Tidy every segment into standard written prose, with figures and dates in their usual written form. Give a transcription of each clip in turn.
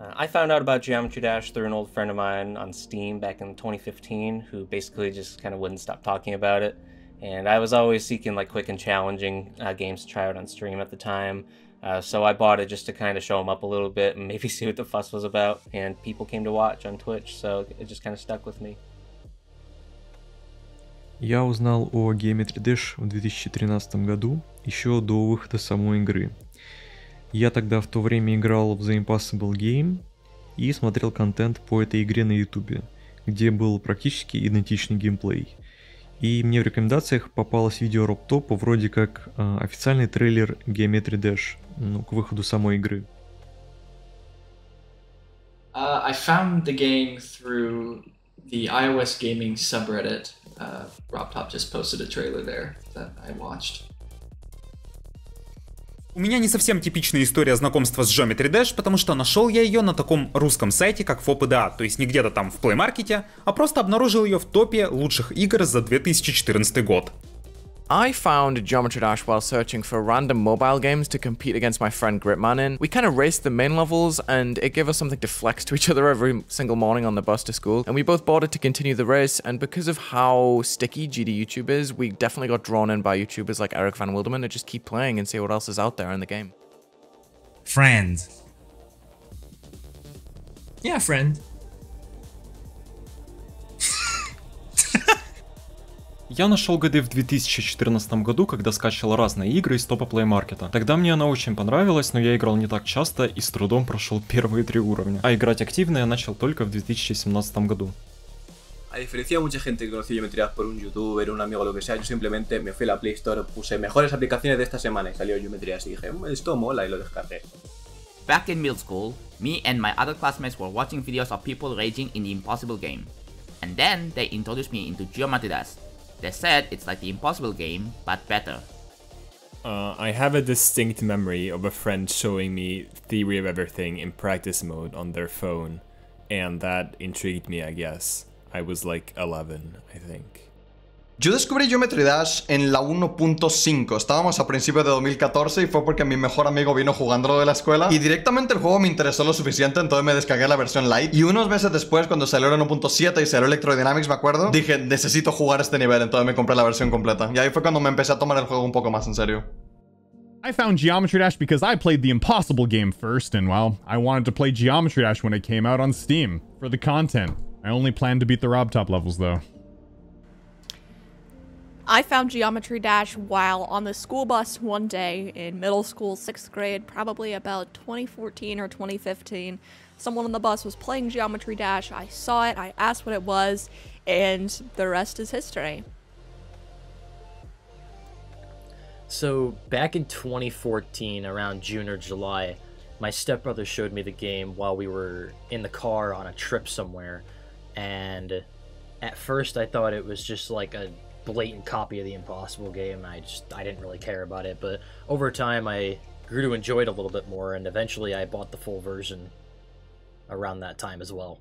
I found out about Geometry Dash through an old friend of mine on Steam back in 2015 who basically just kind of wouldn't stop talking about it. And I was always seeking like quick and challenging games to try out on stream at the time. So I bought it just to kind of show them up a little bit and maybe see what the fuss was about. And people came to watch on Twitch, so it just kind of stuck with me. Я узнал о Geometry Dash в 2013 году, еще до выхода самой игры. Я тогда в то время играл в The Impossible Game и смотрел контент по этой игре на YouTube, где был практически идентичный геймплей. И мне в рекомендациях попалось видео RobTop, вроде как официальный трейлер Geometry Dash, к выходу самой игры. I found the game through the iOS gaming subreddit. RobTop just posted a trailer there that I watched. У меня не совсем типичная история знакомства с Geometry Dash, потому что нашел я ее на таком русском сайте, как FOPDA, то есть не где-то там в Play Market, а просто обнаружил ее в топе лучших игр за 2014 год. I found Geometry Dash while searching for random mobile games to compete against my friend Gritman in. We kind of raced the main levels and it gave us something to flex to each other every single morning on the bus to school. And we both bought it to continue the race, and because of how sticky GD YouTube is, we definitely got drawn in by YouTubers like EricVanWilderman to just keep playing and see what else is out there in the game. Friend. Yeah, friend. Я нашел GD в 2014 году, когда скачал разные игры из топа Play Market. Тогда мне она очень понравилась, но я играл не так часто и с трудом прошел первые 3 уровня. А играть активно я начал только в 2017 году. A diferencia de mucha gente que conoció Geometry Dash por un youtuber, un amigo o lo que sea, yo simplemente me fui a la Play Store, puse mejores aplicaciones de esta semana y salió Geometry Dash y dije, esto mola, y lo descargué. Back in middle school, me and my other classmates were watching videos of people raging in the Impossible game. And then they introduced me into Geometry Dash. They said it's like the Impossible game, but better. I have a distinct memory of a friend showing me Theory of Everything in practice mode on their phone, and that intrigued me, I guess. I was like 11, I think. Yo descubrí Geometry Dash en la 1.5, estábamos a principios de 2014 y fue porque mi mejor amigo vino jugándolo de la escuela y directamente el juego me interesó lo suficiente, entonces me descargué la versión light y unos meses después, cuando salió la 1.7 y salió Electrodynamics, me acuerdo, dije, necesito jugar este nivel, entonces me compré la versión completa y ahí fue cuando me empecé a tomar el juego un poco más en serio. I found Geometry Dash because I played the Impossible game first, and well, I wanted to play Geometry Dash when it came out on Steam for the content. I only planned to beat the RobTop levels though. I found Geometry Dash while on the school bus one day in middle school, 6th grade, probably about 2014 or 2015. Someone on the bus was playing Geometry Dash. I saw it, I asked what it was, and the rest is history. So back in 2014, around June or July, my stepbrother showed me the game while we were in the car on a trip somewhere. And at first I thought it was just like a blatant copy of the Impossible game. I didn't really care about it, but over time I grew to enjoy it a little bit more, and eventually I bought the full version around that time as well.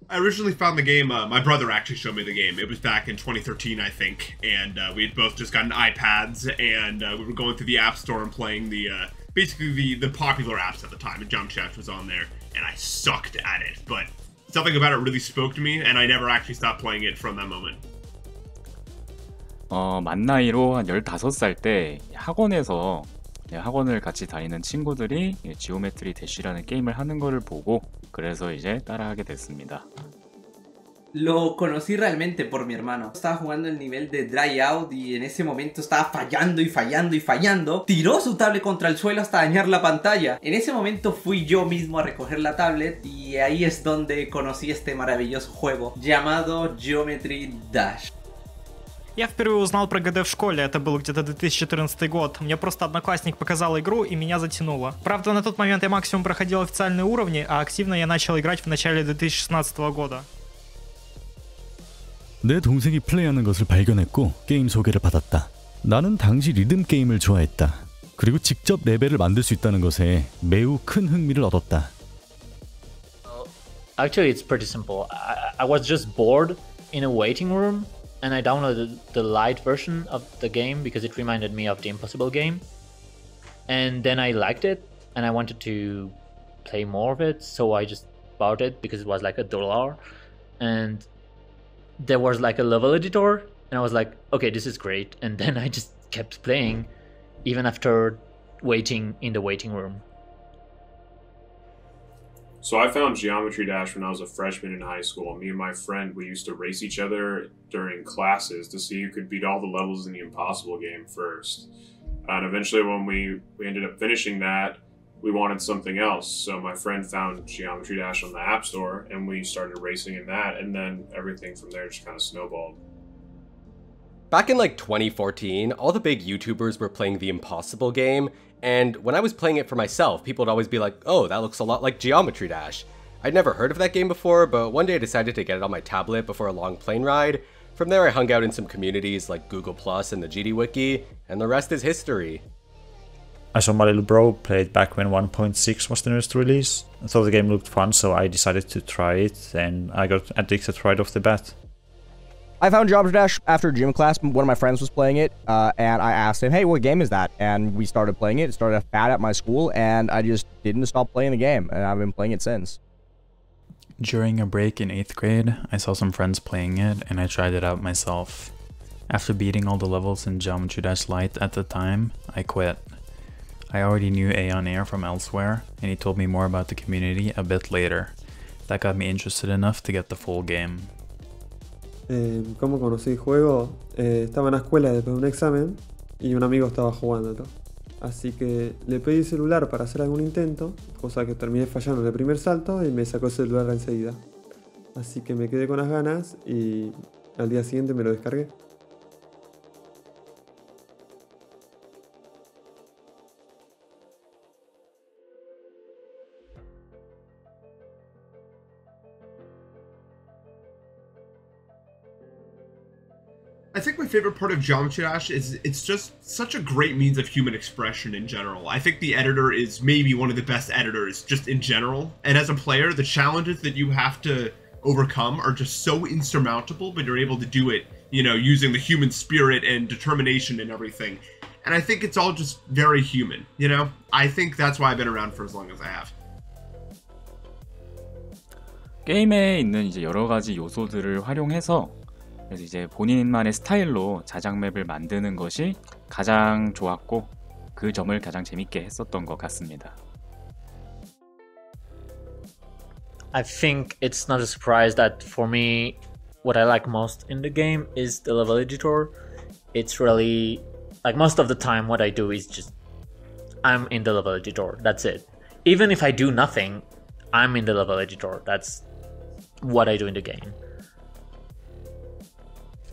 I originally found the game, my brother actually showed me the game. It was back in 2013, I think, and we had both just gotten iPads, and we were going through the App Store and playing the, basically the popular apps at the time, and Jump Chat was on there, and I sucked at it, but something about it really spoke to me, and I never actually stopped playing it from that moment. 만 나이로 한 15살 때 학원에서 학원을 같이 다니는 친구들이 지오메트리 대쉬라는 게임을 하는 거를 보고 그래서 이제 따라하게 됐습니다. Lo conocí realmente por mi hermano. Estaba jugando el nivel de Dry Out y en ese momento estaba fallando y fallando y fallando. Tiró su tablet contra el suelo hasta dañar la pantalla. En ese momento fui yo mismo a recoger la tablet y ahí es donde conocí este maravilloso juego llamado Geometry Dash. Я впервые узнал про ГД в школе, это был где-то 2014 год. Мне просто одноклассник показал игру и меня затянуло. Правда, на тот момент я максимум проходил официальные уровни, а активно я начал играть в начале 2016 года. 내 동생이 플레이하는 것을 발견했고 게임 소개를 받았다. 나는 당시 리듬 게임을 좋아했다. 그리고 직접 레벨을 만들 수 있다는 것에 매우 큰 흥미를 얻었다. Actually, it's pretty simple. I was just bored in a waiting room, and I downloaded the light version of the game because it reminded me of the Impossible game. And then I liked it, and I wanted to play more of it, so I just bought it because it was like $1, and there was like a level editor, and I was like, okay, this is great, and then I just kept playing even after waiting in the waiting room. So I found Geometry Dash when I was a freshman in high school. Me and my friend, we used to race each other during classes to see who could beat all the levels in the Impossible game first. And eventually when we ended up finishing that, we wanted something else. So my friend found Geometry Dash on the App Store, and we started racing in that, and then everything from there just kind of snowballed. Back in like 2014, all the big YouTubers were playing the Impossible game, and when I was playing it for myself, people would always be like, oh, that looks a lot like Geometry Dash. I'd never heard of that game before, but one day I decided to get it on my tablet before a long plane ride. From there I hung out in some communities like Google Plus and the GD Wiki, and the rest is history. I saw my little bro play it back when 1.6 was the newest release. I thought the game looked fun, so I decided to try it, and I got addicted right off the bat. I found Geometry Dash after gym class. One of my friends was playing it, and I asked him, hey, what game is that? And we started playing it. It started a fad at my school, and I just didn't stop playing the game, and I've been playing it since. During a break in 8th grade, I saw some friends playing it, and I tried it out myself. After beating all the levels in Geometry Dash Lite at the time, I quit. I already knew Aeon Air from elsewhere, and he told me more about the community a bit later. That got me interested enough to get the full game. ¿Cómo conocí el juego? Estaba en la escuela después de un examen y un amigo estaba jugándolo. Así que le pedí el celular para hacer algún intento, cosa que terminé fallando en el primer salto y me sacó el celular enseguida. Así que me quedé con las ganas y al día siguiente me lo descargué. I think my favorite part of Geometry Dash is it's just such a great means of human expression in general. I think the editor is maybe one of the best editors just in general. And as a player, the challenges that you have to overcome are just so insurmountable, but you're able to do it, you know, using the human spirit and determination and everything. And I think it's all just very human, you know? I think that's why I've been around for as long as I have. 게임에 있는 이제 여러 가지 요소들을 활용해서 그래서 이제 본인만의 스타일로 자작 맵을 만드는 것이 가장 좋았고 그 점을 가장 재밌게 했었던 것 같습니다. I think it's not a surprise that for me, what I like most in the game is the level editor. It's really, like most of the time what I do is just, I'm in the level editor, that's it. Even if I do nothing, I'm in the level editor, that's what I do in the game.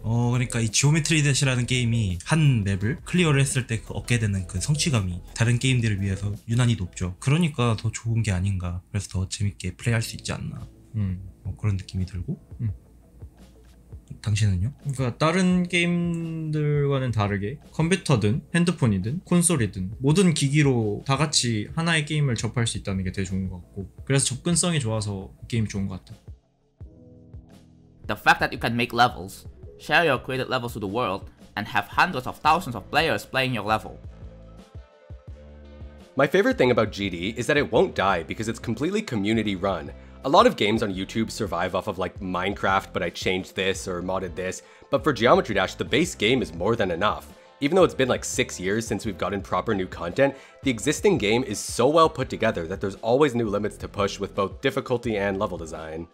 그러니까 이 지오메트리 대시라는 게임이 한 맵을 클리어를 했을 때 얻게 되는 그 성취감이 다른 게임들에 비해서 유난히 높죠. 그러니까 더 좋은 게 아닌가. 그래서 더 재밌게 플레이할 수 있지 않나. 그런 느낌이 들고. 당신은요? 그러니까 다른 게임들과는 다르게 컴퓨터든 핸드폰이든 콘솔이든 모든 기기로 다 같이 하나의 게임을 접할 수 있다는 게 되게 좋은 것 같고, 그래서 접근성이 좋아서 게임이 좋은 것 같아요. The fact that you can make levels, share your created levels to the world, and have hundreds of thousands of players playing your level. My favorite thing about GD is that it won't die because it's completely community run. A lot of games on YouTube survive off of like Minecraft, but I changed this or modded this, but for Geometry Dash, the base game is more than enough. Even though it's been like 6 years since we've gotten proper new content, the existing game is so well put together that there's always new limits to push with both difficulty and level design.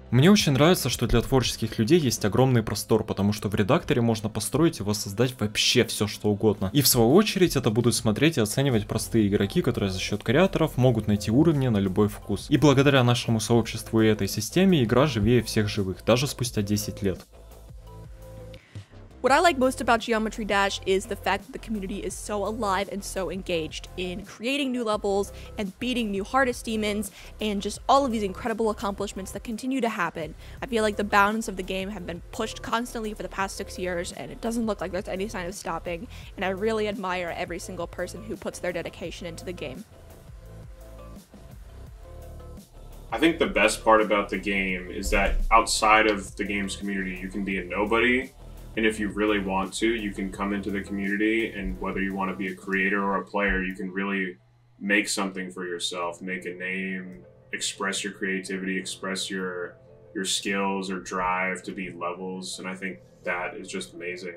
Мне очень нравится, что для творческих людей есть огромный простор, потому что в редакторе можно построить и воссоздать вообще все, что угодно. И в свою очередь это будут смотреть и оценивать простые игроки, которые за счет креаторов могут найти уровни на любой вкус. И благодаря нашему сообществу и этой системе игра живее всех живых, даже спустя 10 лет. What I like most about Geometry Dash is the fact that the community is so alive and so engaged in creating new levels and beating new hardest demons and just all of these incredible accomplishments that continue to happen. I feel like the bounds of the game have been pushed constantly for the past 6 years and it doesn't look like there's any sign of stopping, and I really admire every single person who puts their dedication into the game. I think the best part about the game is that outside of the game's community, you can be a nobody. And if you really want to, you can come into the community, and whether you want to be a creator or a player, you can really make something for yourself, make a name, express your creativity, express your skills or drive to beat levels, and I think that is just amazing.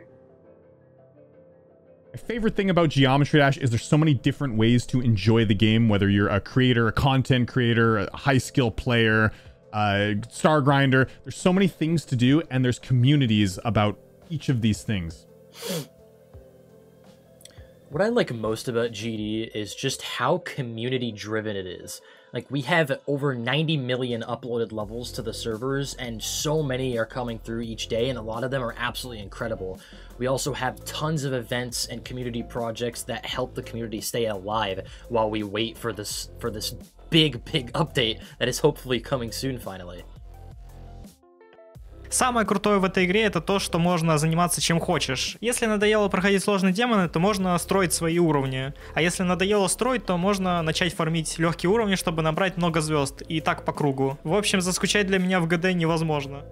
My favorite thing about Geometry Dash is there's so many different ways to enjoy the game, whether you're a creator, a content creator, a high skill player, star grinder. There's so many things to do, and there's communities about each of these things. What I like most about GD is just how community driven it is. Like, we have over 90 million uploaded levels to the servers, and so many are coming through each day, and a lot of them are absolutely incredible. We also have tons of events and community projects that help the community stay alive while we wait for this big update that is hopefully coming soon finally. Самое крутое в этой игре это то, что можно заниматься чем хочешь. Если надоело проходить сложные демоны, то можно строить свои уровни. А если надоело строить, то можно начать фармить легкие уровни, чтобы набрать много звезд. И так по кругу. В общем, заскучать для меня в ГД невозможно.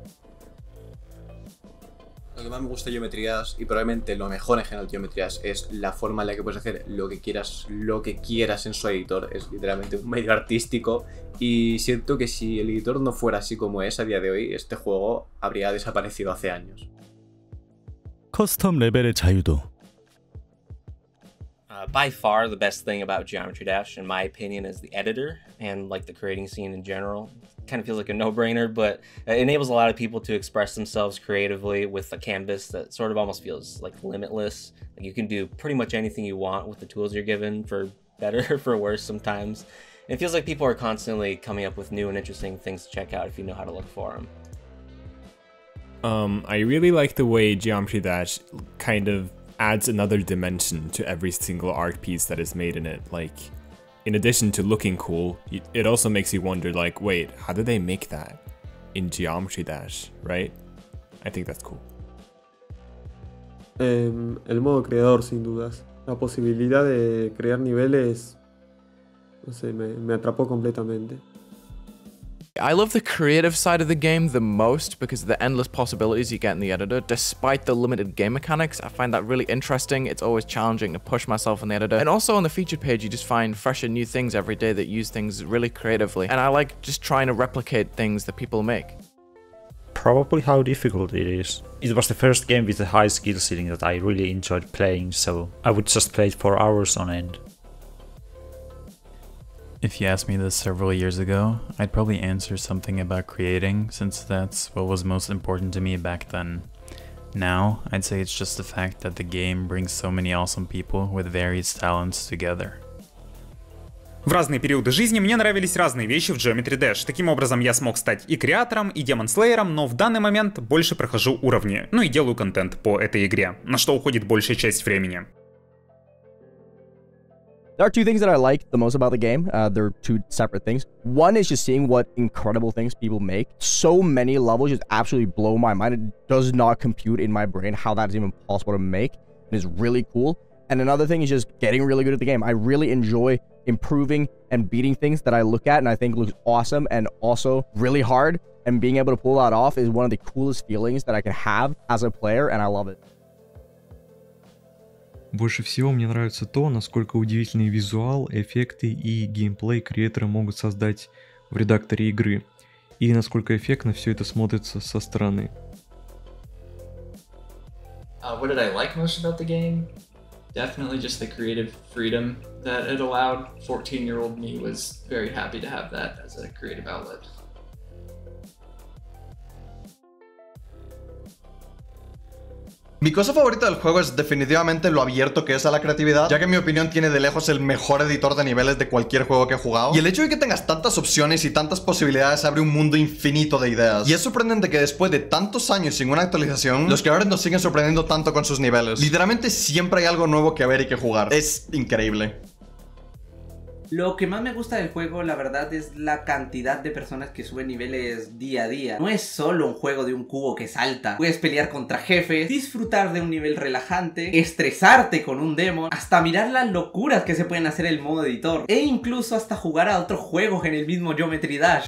Lo que más me gusta de Geometry Dash, y probablemente lo mejor en general de Geometry Dash, es la forma en la que puedes hacer lo que quieras en su editor. Es literalmente un medio artístico, y siento que si el editor no fuera así como es a día de hoy, este juego habría desaparecido hace años. 커스텀 레벨의 자유도. By far the best thing about Geometry Dash, in my opinion, is the editor and like the creating scene in general. Kind of feels like a no-brainer, but it enables a lot of people to express themselves creatively with a canvas that sort of almost feels like limitless. Like you can do pretty much anything you want with the tools you're given, for better or for worse sometimes. And it feels like people are constantly coming up with new and interesting things to check out if you know how to look for them. I really like the way Geometry Dash kind of adds another dimension to every single art piece that is made in it. Like, in addition to looking cool, it also makes you wonder, like, wait, how did they make that in Geometry Dash, right? I think that's cool. El modo creador, sin dudas. La posibilidad de crear niveles, no sé, me atrapó completamente. I love the creative side of the game the most because of the endless possibilities you get in the editor. Despite the limited game mechanics, I find that really interesting. It's always challenging to push myself in the editor. And also on the featured page, you just find fresh and new things every day that use things really creatively. And I like just trying to replicate things that people make. Probably how difficult it is. It was the first game with a high skill ceiling that I really enjoyed playing, so I would just play it for hours on end. If you asked me this several years ago, I'd probably answer something about creating, since that's what was most important to me back then. Now, I'd say it's just the fact that the game brings so many awesome people with various talents together. В разные периоды жизни мне нравились разные вещи в Geometry Dash. Таким образом, я смог стать и креатором, и демон-слеером, но в данный момент больше прохожу уровни, ну и делаю контент по этой игре, на что уходит большая часть времени. There are two things that I like the most about the game. They're two separate things. One is just seeing what incredible things people make. So many levels just absolutely blow my mind. It does not compute in my brain how that is even possible to make. It is really cool. And another thing is just getting really good at the game. I really enjoy improving and beating things that I look at and I think looks awesome and also really hard. And being able to pull that off is one of the coolest feelings that I can have as a player, and I love it. Больше всего мне нравится то, насколько удивительный визуал, эффекты и геймплей креаторы могут создать в редакторе игры, и насколько эффектно все это смотрится со стороны. What did I like most about the game? Definitely just the creative freedom that it allowed. 14-year-old me was very happy to have that as a creative outlet. Mi cosa favorita del juego es definitivamente lo abierto que es a la creatividad, ya que en mi opinión tiene de lejos el mejor editor de niveles de cualquier juego que he jugado. Y el hecho de que tengas tantas opciones y tantas posibilidades abre un mundo infinito de ideas. Y es sorprendente que después de tantos años sin una actualización, los creadores nos siguen sorprendiendo tanto con sus niveles. Literalmente siempre hay algo nuevo que ver y que jugar. Es increíble. Lo que más me gusta del juego, la verdad, es la cantidad de personas que suben niveles día a día. No es solo un juego de un cubo que salta. Puedes pelear contra jefes, disfrutar de un nivel relajante, estresarte con un demon, hasta mirar las locuras que se pueden hacer en el modo editor, e incluso hasta jugar a otros juegos en el mismo Geometry Dash.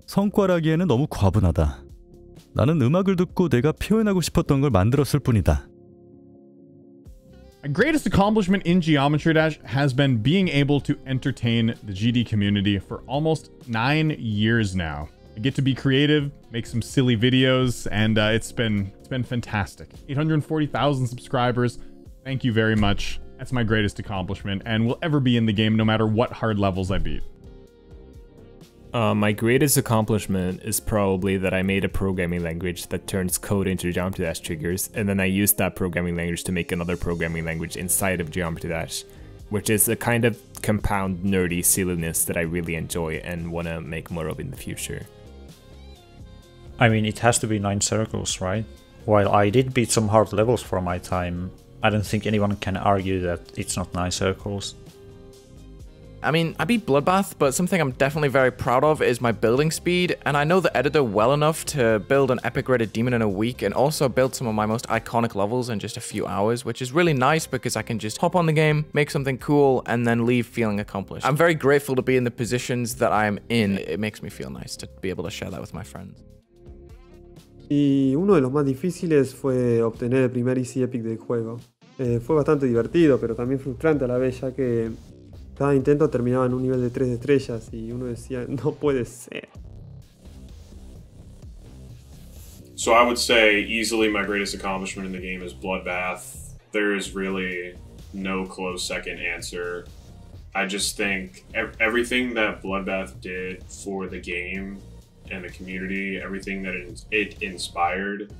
성과라기에는 너무 과분하다. 나는 음악을 듣고 내가 표현하고 싶었던 걸 만들었을 뿐이다. My greatest accomplishment in Geometry Dash has been being able to entertain the GD community for almost 9 years now. I get to be creative, make some silly videos, and it's been fantastic. 840,000 subscribers. Thank you very much. That's my greatest accomplishment and will ever be in the game no matter what hard levels I beat. My greatest accomplishment is probably that I made a programming language that turns code into Geometry Dash triggers, and then I used that programming language to make another programming language inside of Geometry Dash, which is a kind of compound nerdy silliness that I really enjoy and want to make more of in the future. I mean, it has to be 9 circles, right? While I did beat some hard levels for my time, I don't think anyone can argue that it's not 9 circles. I mean, I beat Bloodbath, but something I'm definitely very proud of is my building speed, and I know the editor well enough to build an epic rated demon in a week and also build some of my most iconic levels in just a few hours, which is really nice because I can just hop on the game, make something cool, and then leave feeling accomplished. I'm very grateful to be in the positions that I'm in. It makes me feel nice to be able to share that with my friends. Y uno de los más difíciles fue obtener el primer Easy Epic del juego. Fue bastante divertido, pero también frustrante a la vez, ya que cada intento terminaba en un nivel de 3 estrellas y uno decía, no puede ser. So I would say easily my greatest accomplishment in the game is Bloodbath. There is really no close second answer. I just think everything that Bloodbath did for the game and the community, everything that it inspired,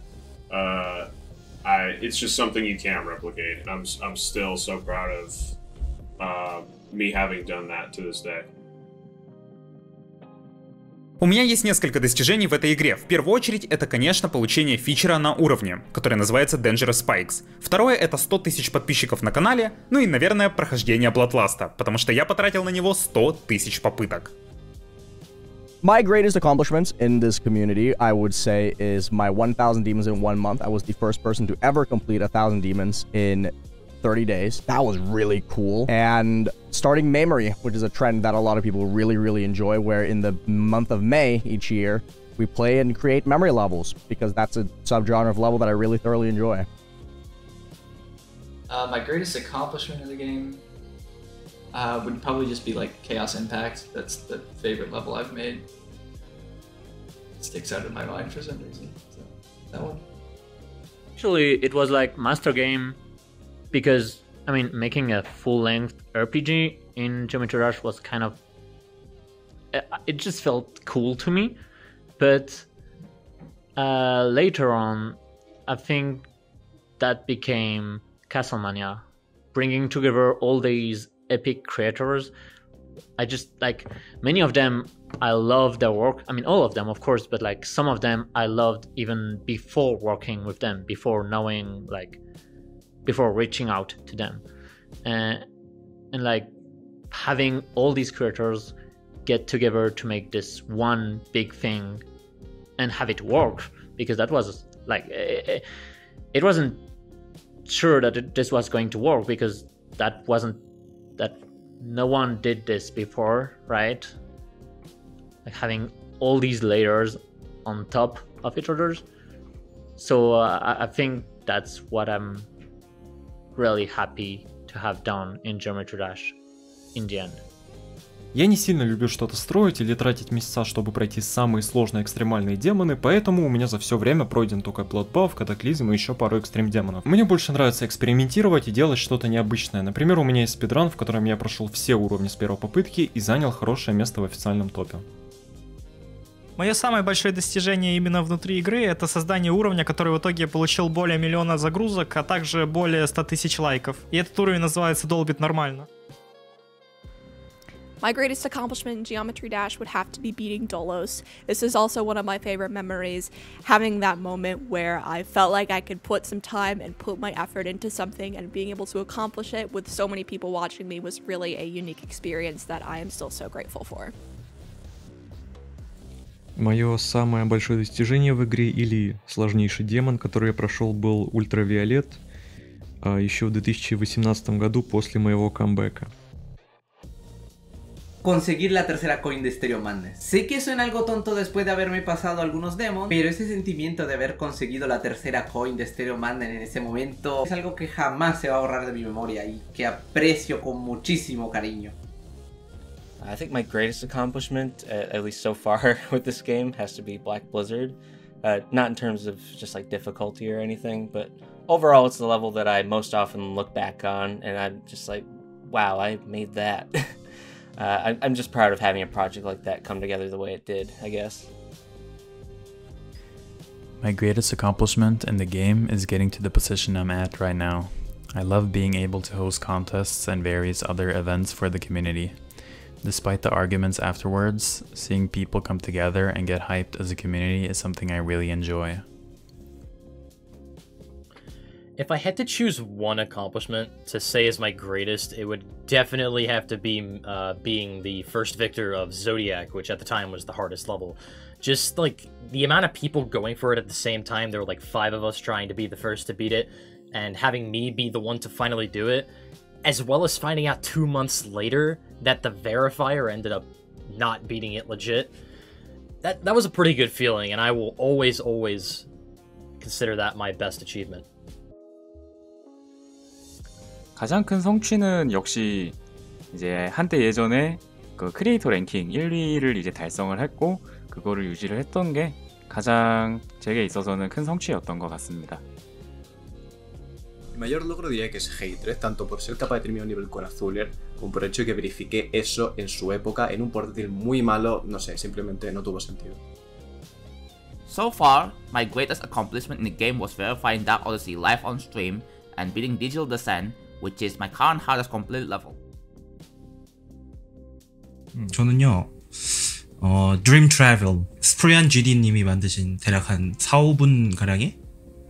it's just something you can't replicate. And I'm still so proud of me having done that to this day. У меня есть несколько достижений в этой игре. В первую очередь, это, конечно, получение фичера на уровне, который называется Dangerous Spikes. Второе, это 100 тысяч подписчиков на канале, ну и, наверное, прохождение Bloodlust'а, потому что я потратил на него 100 тысяч попыток. My greatest accomplishments in this community, I would say, is my 1,000 demons in 1 month. I was the first person to ever complete 1,000 demons in 30 days. That was really cool. And starting Memory, which is a trend that a lot of people really enjoy, where in the month of May each year, we play and create memory levels, because that's a subgenre of level that I really thoroughly enjoy. My greatest accomplishment in the game would probably just be like Chaos Impact. That's the favorite level I've made. It sticks out in my mind for some reason. So, that one. Actually, it was like Master Game, because, I mean, making a full-length RPG in Geometry Dash was kind of... It just felt cool to me, but later on, I think that became Castlemania, bringing together all these epic creators. I just, like, many of them, I loved their work. I mean, all of them, of course, but like some of them I loved even before working with them, before knowing, like, before reaching out to them, and like having all these creators get together to make this one big thing and have it work, because that was like it wasn't sure that this was going to work, because that no one did this before, right? Like having all these layers on top of each other. So I think that's what I'm really happy to have done in Geometry Dash in the end. Я не сильно люблю что-то строить или тратить месяца, чтобы пройти самые сложные экстремальные демоны, поэтому у меня за все время пройден только Bloodbath, Катаклизм и еще пару экстрим демонов. Мне больше нравится экспериментировать и делать что-то необычное. Например, у меня есть спидран, в котором я прошел все уровни с первой попытки и занял хорошее место в официальном топе. Мое самое большое достижение именно внутри игры — это создание уровня, который в итоге получил более 1 миллиона загрузок, а также более 100 тысяч лайков. И этот уровень называется «Долбит нормально». My greatest accomplishment in Geometry Dash would have to be beating Dolos. This is also one of my favorite memories, having that moment where I felt like I could put some time and put my effort into something, and being able to accomplish it with so many people watching me was really a unique experience that I am still so grateful for. Мое самое большое достижение в игре, или сложнейший демон, который я прошел, был Ультравиолет, еще в 2018 году после моего камбэка. conseguir la tercera coin de Stereo Madness. Sé que suena algo tonto después de haberme pasado algunos demos, pero ese sentimiento de haber conseguido la tercera coin de Stereo Madness en ese momento es algo que jamás se va a borrar de mi memoria y que aprecio con muchísimo cariño. I think my greatest accomplishment, at least so far with this game, has to be Black Blizzard. Not in terms of just like difficulty or anything, but overall it's the level that I most often look back on and I'm just like, wow, I made that. I'm just proud of having a project like that come together the way it did, I guess. My greatest accomplishment in the game is getting to the position I'm at right now. I love being able to host contests and various other events for the community. Despite the arguments afterwards, seeing people come together and get hyped as a community is something I really enjoy. If I had to choose one accomplishment to say is my greatest, it would definitely have to be being the first victor of Zodiac, which at the time was the hardest level. Just like the amount of people going for it at the same time, there were like 5 of us trying to be the first to beat it, and having me be the one to finally do it, as well as finding out 2 months later that the verifier ended up not beating it legit. That was a pretty good feeling, and I will always consider that my best achievement. 가장 큰 성취는 역시 이제 한때 예전에 그 크리에이터 랭킹 1, 2를 이제 달성을 했고 그거를 유지를 했던 게 가장 제게 있어서는 큰 성취였던 것 같습니다. Mi mayor logro diría que es Hatred, tanto por ser capaz de terminar un nivel con Azulier, como por el hecho de que verifiqué eso en su época en un portátil muy malo, no sé, simplemente no tuvo sentido. So far, my greatest accomplishment in the game was verifying Dark Odyssey live on stream and beating Digital Descent, which is my current hardest complete level. 저는요, Dream Travel, 스프리안 GD님이 만드신 대략 한 4-5분 가량의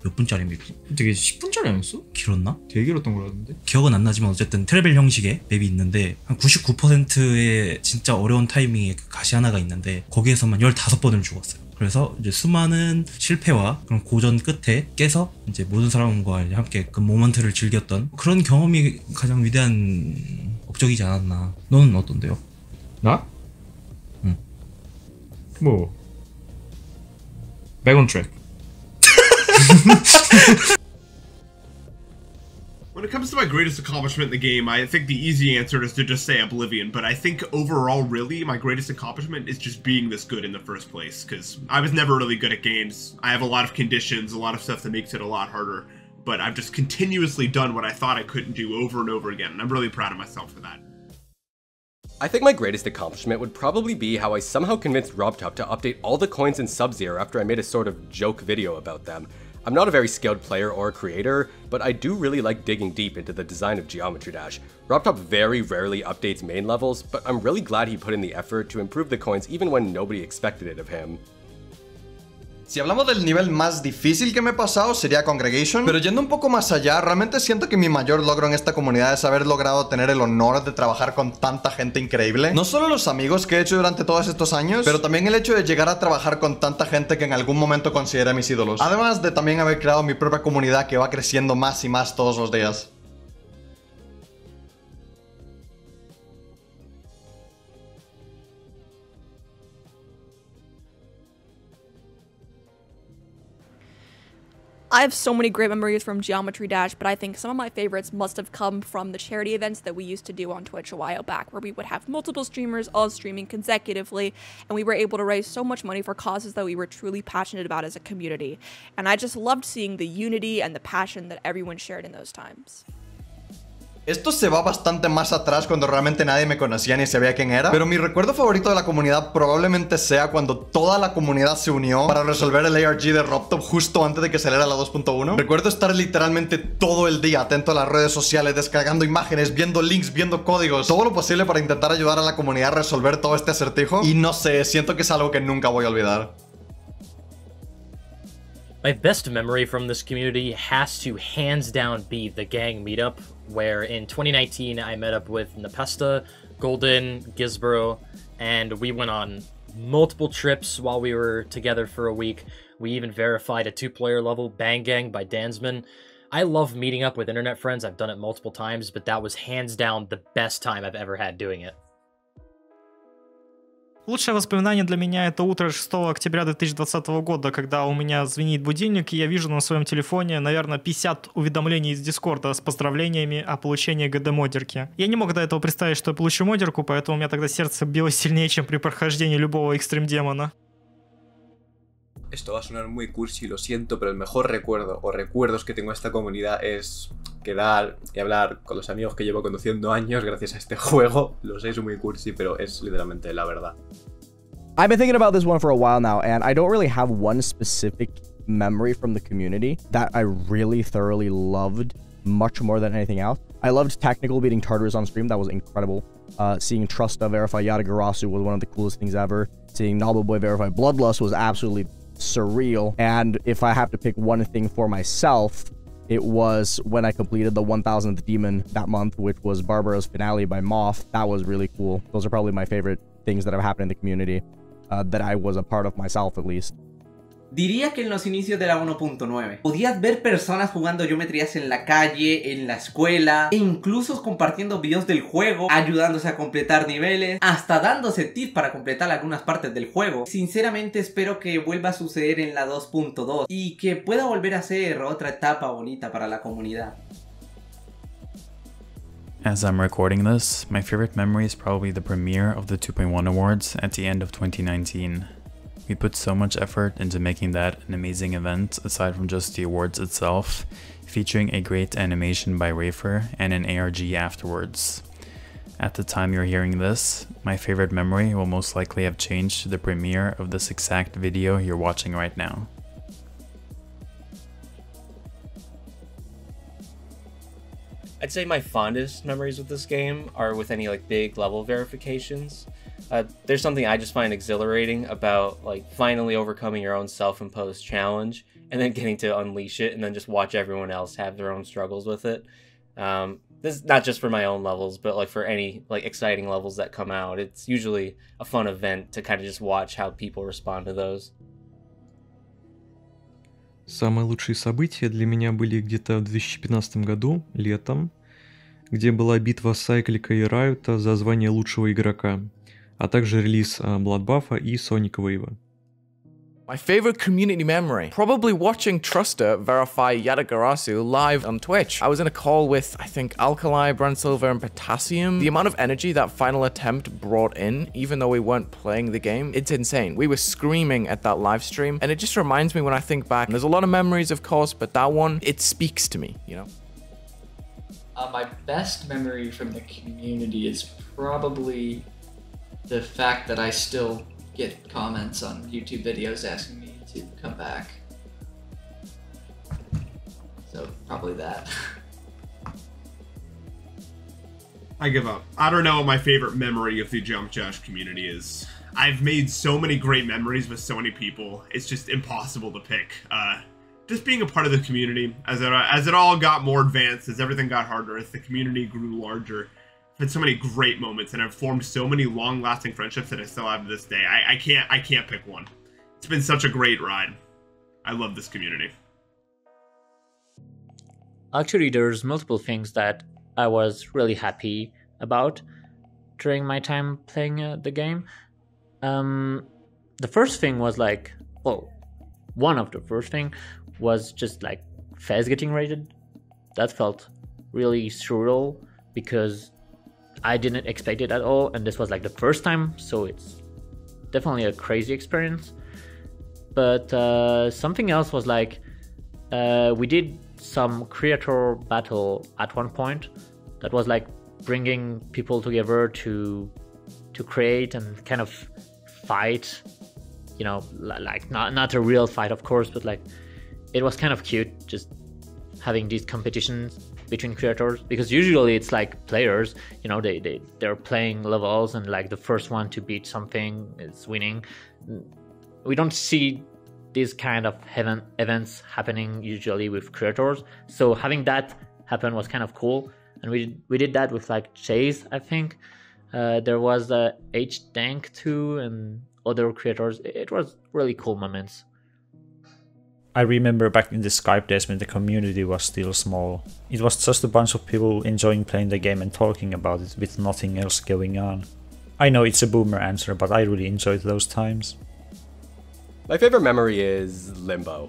몇 분짜리입니까? 되게 10분짜리 아니었어? 길었나? 되게 길었던 걸로 알았는데? 기억은 안 나지만 어쨌든 트래블 형식의 맵이 있는데 한 99%의 진짜 어려운 타이밍에 그 가시 하나가 있는데 거기에서만 15번을 죽었어요. 그래서 이제 수많은 실패와 그런 고전 끝에 깨서 이제 모든 사람과 함께 그 모먼트를 즐겼던 그런 경험이 가장 위대한 업적이지 않았나. 너는 어떤데요? 나? 응. 뭐 Back on track. When it comes to my greatest accomplishment in the game, I think the easy answer is to just say Oblivion, but I think overall, really, my greatest accomplishment is just being this good in the first place, because I was never really good at games. I have a lot of conditions, a lot of stuff that makes it a lot harder, but I've just continuously done what I thought I couldn't do over and over again, and I'm really proud of myself for that. I think my greatest accomplishment would probably be how I somehow convinced RobTop to update all the coins in Sub-Zero after I made a sort of joke video about them. I'm not a very skilled player or creator, but I do really like digging deep into the design of Geometry Dash. RobTop very rarely updates main levels, but I'm really glad he put in the effort to improve the coins even when nobody expected it of him. Si hablamos del nivel más difícil que me he pasado sería Congregation, pero yendo un poco más allá, realmente siento que mi mayor logro en esta comunidad es haber logrado tener el honor de trabajar con tanta gente increíble. No solo los amigos que he hecho durante todos estos años, pero también el hecho de llegar a trabajar con tanta gente que en algún momento consideré mis ídolos. Además de también haber creado mi propia comunidad que va creciendo más y más todos los días. I have so many great memories from Geometry Dash, but I think some of my favorites must have come from the charity events that we used to do on Twitch a while back, where we would have multiple streamers all streaming consecutively, and we were able to raise so much money for causes that we were truly passionate about as a community. And I just loved seeing the unity and the passion that everyone shared in those times. Esto se va bastante más atrás cuando realmente nadie me conocía ni sabía quién era, pero mi recuerdo favorito de la comunidad probablemente sea cuando toda la comunidad se unió para resolver el ARG de RobTop justo antes de que saliera la 2.1. Recuerdo estar literalmente todo el día atento a las redes sociales, descargando imágenes, viendo links, viendo códigos, todo lo posible para intentar ayudar a la comunidad a resolver todo este acertijo, y no sé, siento que es algo que nunca voy a olvidar. My best memory from this community has to hands down be the gang meetup, where in 2019 I met up with Nepesta, Golden, Gizbro, and we went on multiple trips while we were together for a week. We even verified a 2-player level, Bang Gang by Dansman. I love meeting up with internet friends, I've done it multiple times, but that was hands down the best time I've ever had doing it. Лучшее воспоминание для меня — это утро 6 октября 2020 года, когда у меня звенит будильник, и я вижу на своем телефоне, наверное, 50 уведомлений из Дискорда с поздравлениями о получении ГД-модерки. Я не мог до этого представить, что я получу модерку, поэтому у меня тогда сердце билось сильнее, чем при прохождении любого экстрим-демона. Esto va a sonar muy cursi, lo siento, pero el mejor recuerdo o recuerdos que tengo de esta comunidad es quedar y hablar con los amigos que llevo conduciendo años gracias a este juego. Lo sé, es muy cursi, pero es literalmente la verdad. I've been thinking about this one for a while now, and I don't really have one specific memory from the community that I really thoroughly loved much more than anything else. I loved Technical beating Tartarus on stream. That was incredible. Seeing Trusta verify Yatagarasu was one of the coolest things ever. Seeing Nobbleboy verify Bloodlust was absolutely surreal. And if I have to pick one thing for myself, it was when I completed the 1000th demon that month, which was Barbara's finale by Moth. That was really cool. Those are probably my favorite things that have happened in the community, that I was a part of myself at least. Diría que en los inicios de la 1.9 podías ver personas jugando Geometry Dash en la calle, en la escuela, e incluso compartiendo videos del juego, ayudándose a completar niveles, hasta dándose tips para completar algunas partes del juego. Sinceramente espero que vuelva a suceder en la 2.2 y que pueda volver a ser otra etapa bonita para la comunidad. As I'm recording this, my favorite memory is probably the premiere of the 2.1 awards at the end of 2019. We put so much effort into making that an amazing event aside from just the awards itself, featuring a great animation by Rafer and an ARG afterwards. At the time you're hearing this, my favorite memory will most likely have changed to the premiere of this exact video you're watching right now. I'd say my fondest memories with this game are with any like big level verifications. There's something I just find exhilarating about like finally overcoming your own self-imposed challenge and then getting to unleash it and then just watch everyone else have their own struggles with it. This is not just for my own levels, but like for any like exciting levels that come out. It's usually a fun event to kind of just watch how people respond to those. Самые лучшие события для меня были где-то в 2015 году, летом, где была битва Сайклика и Райота за звание лучшего игрока, а также релиз Bloodbuffa и Sonic Wave. My favorite community memory, probably watching Trusta verify Yatagarasu live on Twitch. I was in a call with, I think, Alkali, Brunsilver, and Potassium. The amount of energy that final attempt brought in, even though we weren't playing the game, it's insane. We were screaming at that live stream, and it just reminds me when I think back. There's a lot of memories, of course, but that one, it speaks to me, you know? My best memory from the community is probably the fact that I still get comments on YouTube videos asking me to come back. So probably that. I give up. I don't know what my favorite memory of the Jump Josh community is. I've made so many great memories with so many people. It's just impossible to pick. Just being a part of the community, as it all got more advanced, as everything got harder, as the community grew larger, I've had so many great moments, and I've formed so many long-lasting friendships that I still have to this day. I can't pick one. It's been such a great ride. I love this community. Actually, there's multiple things that I was really happy about during my time playing the game. The first thing was like, well, one of the first thing was just like Fez getting rated. That felt really surreal because I didn't expect it at all, and this was like the first time, so it's definitely a crazy experience. But something else was like, we did some creator battle at one point that was like bringing people together to create and kind of fight, you know, like not a real fight, of course, but like it was kind of cute just having these competitions between creators, because usually it's like players, you know, they're playing levels and like the first one to beat something is winning. We don't see these kind of events happening usually with creators, so having that happen was kind of cool. And we did that with like Chase, I think. There was H-Dank too and other creators. It was really cool moments. I remember back in the Skype days when the community was still small. It was just a bunch of people enjoying playing the game and talking about it with nothing else going on. I know it's a boomer answer, but I really enjoyed those times. My favorite memory is Limbo.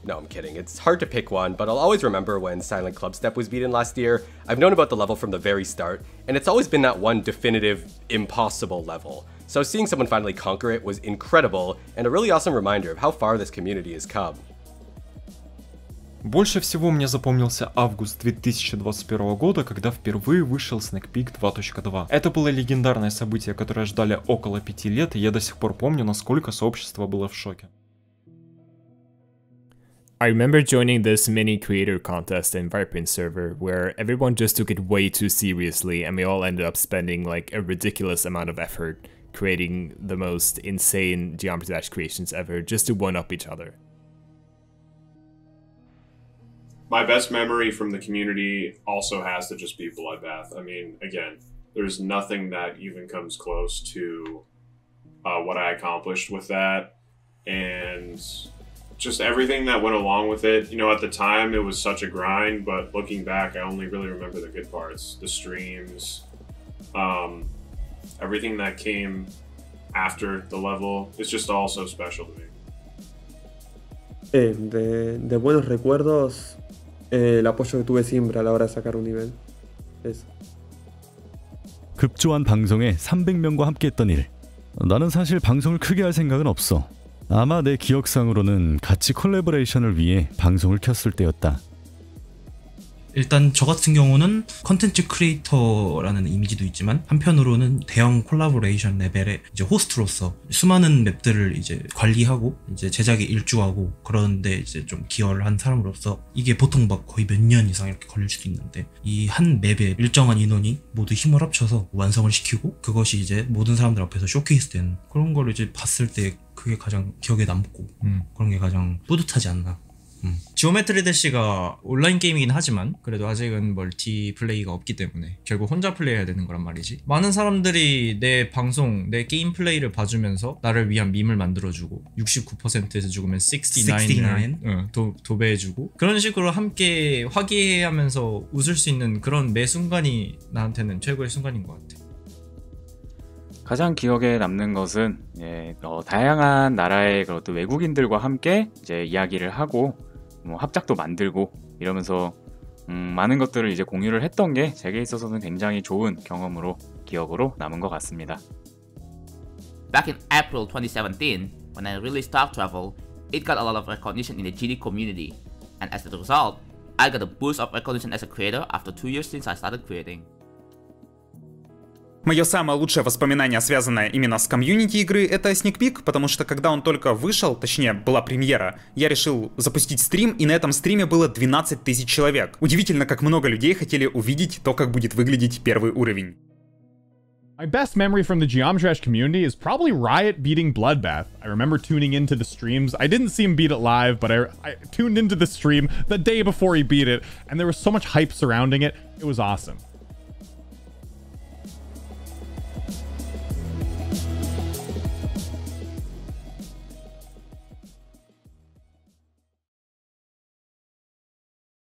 No, I'm kidding. It's hard to pick one, but I'll always remember when Silent Clubstep was beaten last year. I've known about the level from the very start, and it's always been that one definitive, impossible level. So seeing someone finally conquer it was incredible, and a really awesome reminder of how far this community has come. Больше всего мне запомнился август 2021 года, когда впервые вышел Sneak Peek 2.2. Это было легендарное событие, которое ждали около 5 лет, и я до сих пор помню, насколько сообщество было в шоке. I remember joining this mini creator contest in Viprint server where everyone just took it way too seriously and we all ended up spending like a ridiculous amount of effort creating the most insane Geometry Dash creations ever just to one-up each other. My best memory from the community also has to just be Bloodbath. I mean, again, there's nothing that even comes close to what I accomplished with that. And just everything that went along with it. You know, at the time it was such a grind, but looking back, I only really remember the good parts. The streams, everything that came after the level. It's just all so special to me. De buenos recuerdos, el apoyo que tuve siempre a la hora de sacar un nivel. Eso. 급조한 방송에 300명과 함께했던 일. 나는 사실 방송을 크게 할 생각은 없어. 아마 내 기억상으로는 같이 콜라보레이션을 위해 방송을 켰을 때였다. 일단 저 같은 경우는 컨텐츠 크리에이터라는 이미지도 있지만 한편으로는 대형 콜라보레이션 레벨의 이제 호스트로서 수많은 맵들을 이제 관리하고 이제 제작에 일주하고 그런데 이제 좀 기여를 한 사람으로서 이게 보통 막 거의 몇 년 이상 이렇게 걸릴 수도 있는데 이 한 맵에 일정한 인원이 모두 힘을 합쳐서 완성을 시키고 그것이 이제 모든 사람들 앞에서 쇼케이스 된 그런 걸 이제 봤을 때 그게 가장 기억에 남고 그런 게 가장 뿌듯하지 않나. 지오메트리 대시가 온라인 게임이긴 하지만 그래도 아직은 멀티플레이가 없기 때문에 결국 혼자 플레이해야 되는 거란 말이지. 많은 사람들이 내 방송, 내 게임 플레이를 봐주면서 나를 위한 밈을 만들어주고 69%에서 죽으면 69을 도배해주고 그런 식으로 함께 화기애애하면서 웃을 수 있는 그런 매 순간이 나한테는 최고의 순간인 것 같아. 가장 기억에 남는 것은 다양한 나라의 또 외국인들과 함께 이제 이야기를 하고 합작도 만들고 이러면서 많은 것들을 이제 공유를 했던 게 제게 있어서는 굉장히 좋은 경험으로 기억으로 남은 것 같습니다. Back in April 2017, when I released Star Travel, it got a lot of recognition in the GD community, and as a result, I got a boost of recognition as a creator after 2 years since I started creating. Мое самое лучшее воспоминание, связанное именно с комьюнити игры, это Sneak Peek, потому что когда он только вышел, точнее была премьера, я решил запустить стрим, и на этом стриме было 12 тысяч человек. Удивительно, как много людей хотели увидеть то, как будет выглядеть первый уровень. My best memory from the Geometry Dash community is probably Riot beating Bloodbath. I remember tuning into the streams. I didn't see him beat it live, but I tuned into the stream the day before he beat it, and there was so much hype surrounding it. It was awesome.